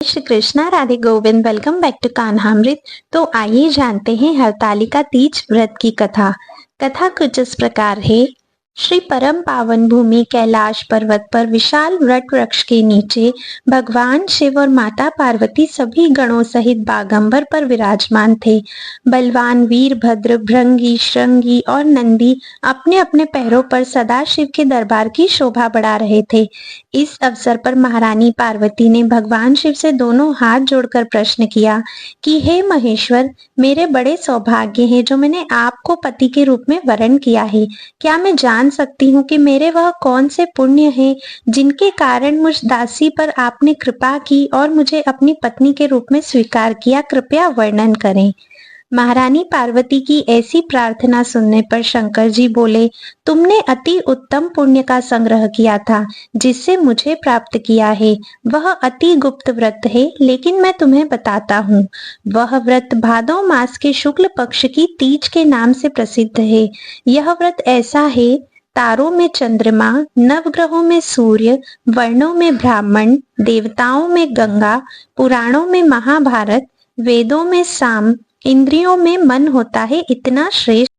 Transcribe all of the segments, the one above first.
Shri Krishna, Radhe Govind. Welcome back to Kanhamrit. तो आइए जानते हैं हरतालिका तीज व्रत की कथा। कथा कुछ इस प्रकार है। श्री परम पावन भूमि कैलाश पर्वत पर विशाल वट वृक्ष के नीचे भगवान शिव और माता पार्वती सभी गणों सहित बागंबर पर विराजमान थे। बलवान वीरभद्र, भृंगी, श्रृंगी और नंदी अपने अपने पैरों पर सदाशिव के दरबार की शोभा बढ़ा रहे थे। इस अवसर पर महारानी पार्वती ने भगवान शिव से दोनों हाथ जोड़कर प्रश्न किया कि हे महेश्वर, मेरे बड़े सौभाग्य हैं जो मैंने आपको पति के रूप में वरण किया है। क्या मैं जान सकती हूँ कि मेरे वह कौन से पुण्य हैं जिनके कारण मुझ दासी पर आपने कृपा की और मुझे अपनी पत्नी के रूप में स्वीकार किया? कृपया वर्णन करें। महारानी पार्वती की ऐसी प्रार्थना सुनने पर शंकर जी बोले, तुमने अति उत्तम पुण्य का संग्रह किया था जिससे मुझे प्राप्त किया है। वह अति गुप्त व्रत है, लेकिन मैं तुम्हें बताता हूँ। वह व्रत भादौ मास के शुक्ल पक्ष की तीज के नाम से प्रसिद्ध है। यह व्रत ऐसा है, तारों में चंद्रमा, नवग्रहों में सूर्य, वर्णों में ब्राह्मण, देवताओं में गंगा, पुराणों में महाभारत, वेदों में साम, इंद्रियों में मन होता है, इतना श्रेष्ठ।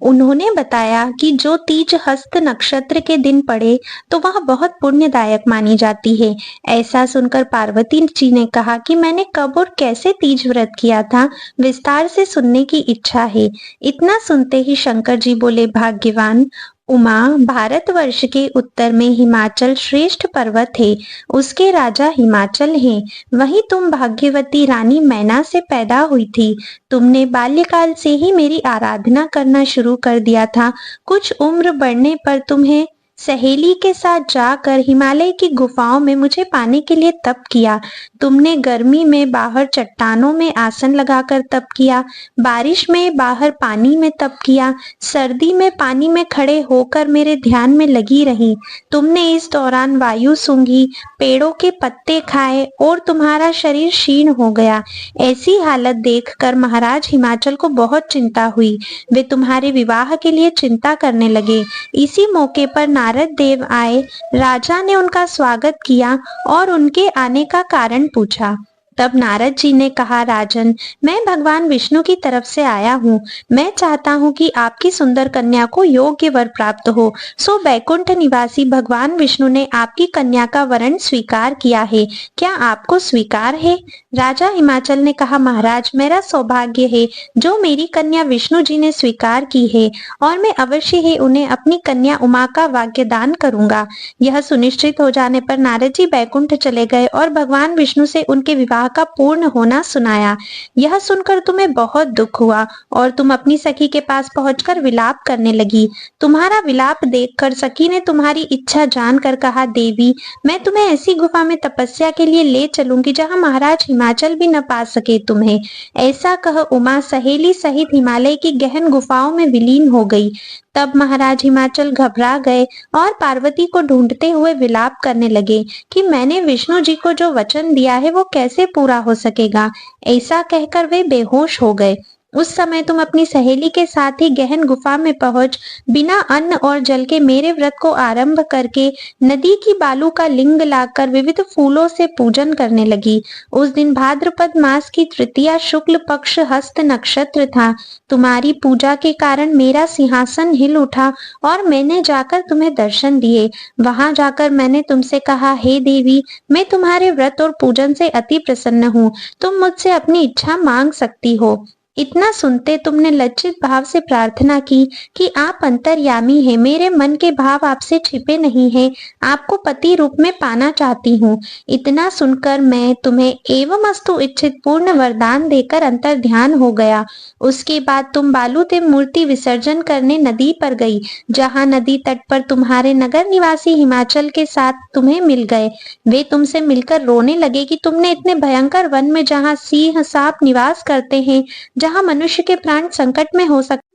उन्होंने बताया कि जो तीज हस्त नक्षत्र के दिन पड़े तो वह बहुत पुण्यदायक मानी जाती है। ऐसा सुनकर पार्वती जी ने कहा कि मैंने कब और कैसे तीज व्रत किया था, विस्तार से सुनने की इच्छा है। इतना सुनते ही शंकर जी बोले, भाग्यवान उमा, भारतवर्ष के उत्तर में हिमाचल श्रेष्ठ पर्वत है। उसके राजा हिमाचल हैं। वहीं तुम भाग्यवती रानी मैना से पैदा हुई थी। तुमने बाल्यकाल से ही मेरी आराधना करना शुरू कर दिया था। कुछ उम्र बढ़ने पर तुम्हें सहेली के साथ जाकर हिमालय की गुफाओं में मुझे पाने के लिए तप किया। तुमने गर्मी में बाहर चट्टानों में आसन लगाकर तप किया, बारिश में बाहर पानी में तप किया, सर्दी में पानी में खड़े होकर मेरे ध्यान में लगी रही। तुमने इस दौरान वायु सूंघी, पेड़ों के पत्ते खाए और तुम्हारा शरीर क्षीण हो गया। ऐसी हालत देखकर महाराज हिमाचल को बहुत चिंता हुई। वे तुम्हारे विवाह के लिए चिंता करने लगे। इसी मौके पर नारद देव आए। राजा ने उनका स्वागत किया और उनके आने का कारण पूछा। तब नारद जी ने कहा, राजन, मैं भगवान विष्णु की तरफ से आया हूँ। मैं चाहता हूँ कि आपकी सुंदर कन्या को योग्य वर प्राप्त हो। सो बैकुंठ निवासी भगवान विष्णु ने आपकी कन्या का वरण स्वीकार किया है। क्या आपको स्वीकार है? राजा हिमाचल ने कहा, महाराज, मेरा सौभाग्य है जो मेरी कन्या विष्णु जी ने स्वीकार की है और मैं अवश्य ही उन्हें अपनी कन्या उमा का वाग्यदान करूंगा। यह सुनिश्चित हो जाने पर नारद जी बैकुंठ चले गए और भगवान विष्णु से उनके विवाह का पूर्ण होना सुनाया। यह सुनकर तुम्हें बहुत दुख हुआ और तुम अपनी सखी के पास पहुंचकर विलाप करने लगी। तुम्हारा विलाप देखकर सखी ने तुम्हारी इच्छा जानकर कहा, देवी, मैं तुम्हें ऐसी गुफा में तपस्या के लिए ले चलूंगी जहां महाराज हिमाचल भी न पा सके तुम्हें। ऐसा कह उमा सहेली सहित हिमालय की गहन गुफाओं में विलीन हो गई। तब महाराज हिमाचल घबरा गए और पार्वती को ढूंढते हुए विलाप करने लगे कि मैंने विष्णु जी को जो वचन दिया है वो कैसे पूरा हो सकेगा। ऐसा कहकर वे बेहोश हो गए। उस समय तुम अपनी सहेली के साथ ही गहन गुफा में पहुंच बिना अन्न और जल के मेरे व्रत को आरंभ करके नदी की बालू का लिंग लाकर विविध फूलों से पूजन करने लगी। उस दिन भाद्रपद मास की तृतीया शुक्ल पक्ष हस्त नक्षत्र था। तुम्हारी पूजा के कारण मेरा सिंहासन हिल उठा और मैंने जाकर तुम्हें दर्शन दिए। वहां जाकर मैंने तुमसे कहा, हे देवी, मैं तुम्हारे व्रत और पूजन से अति प्रसन्न हूँ। तुम मुझसे अपनी इच्छा मांग सकती हो। इतना सुनते तुमने लज्जित भाव से प्रार्थना की कि आप अंतर्यामी हैं, मेरे मन के भाव आपसे छिपे नहीं हैं, आपको पति रूप में पाना चाहती हूँ। इतना सुनकर मैं तुम्हें एवमस्तु इच्छित पूर्ण वरदान देकर अंतर ध्यान हो गया। उसके बाद तुम बालूदेव मूर्ति विसर्जन करने नदी पर गई, जहाँ नदी तट पर तुम्हारे नगर निवासी हिमाचल के साथ तुम्हें मिल गए। वे तुमसे मिलकर रोने लगे कि तुमने इतने भयंकर वन में, जहाँ सिंह सांप निवास करते हैं, जहाँ मनुष्य के प्राण संकट में हो सकते,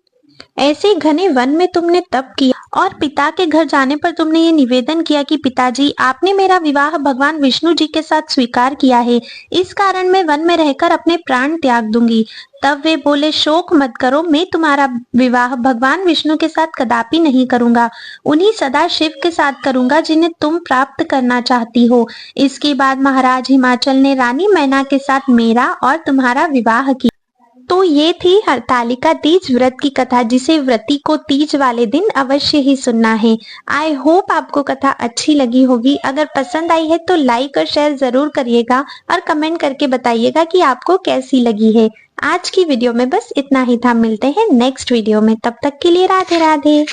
ऐसे घने वन में तुमने तप किया और पिता के घर जाने पर तुमने ये निवेदन किया कि पिताजी, आपने मेरा विवाह भगवान विष्णु जी के साथ स्वीकार किया है, इस कारण मैं वन में रहकर अपने प्राण त्याग दूंगी। तब वे बोले, शोक मत करो, मैं तुम्हारा विवाह भगवान विष्णु के साथ कदापि नहीं करूंगा, उन्हीं सदा शिव के साथ करूंगा जिन्हें तुम प्राप्त करना चाहती हो। इसके बाद महाराज हिमाचल ने रानी मैना के साथ मेरा और तुम्हारा विवाह किया। तो ये थी हरतालिका तीज व्रत की कथा, जिसे व्रती को तीज वाले दिन अवश्य ही सुनना है। आई होप आपको कथा अच्छी लगी होगी। अगर पसंद आई है तो लाइक और शेयर जरूर करिएगा और कमेंट करके बताइएगा कि आपको कैसी लगी है। आज की वीडियो में बस इतना ही था। मिलते हैं नेक्स्ट वीडियो में, तब तक के लिए राधे राधे।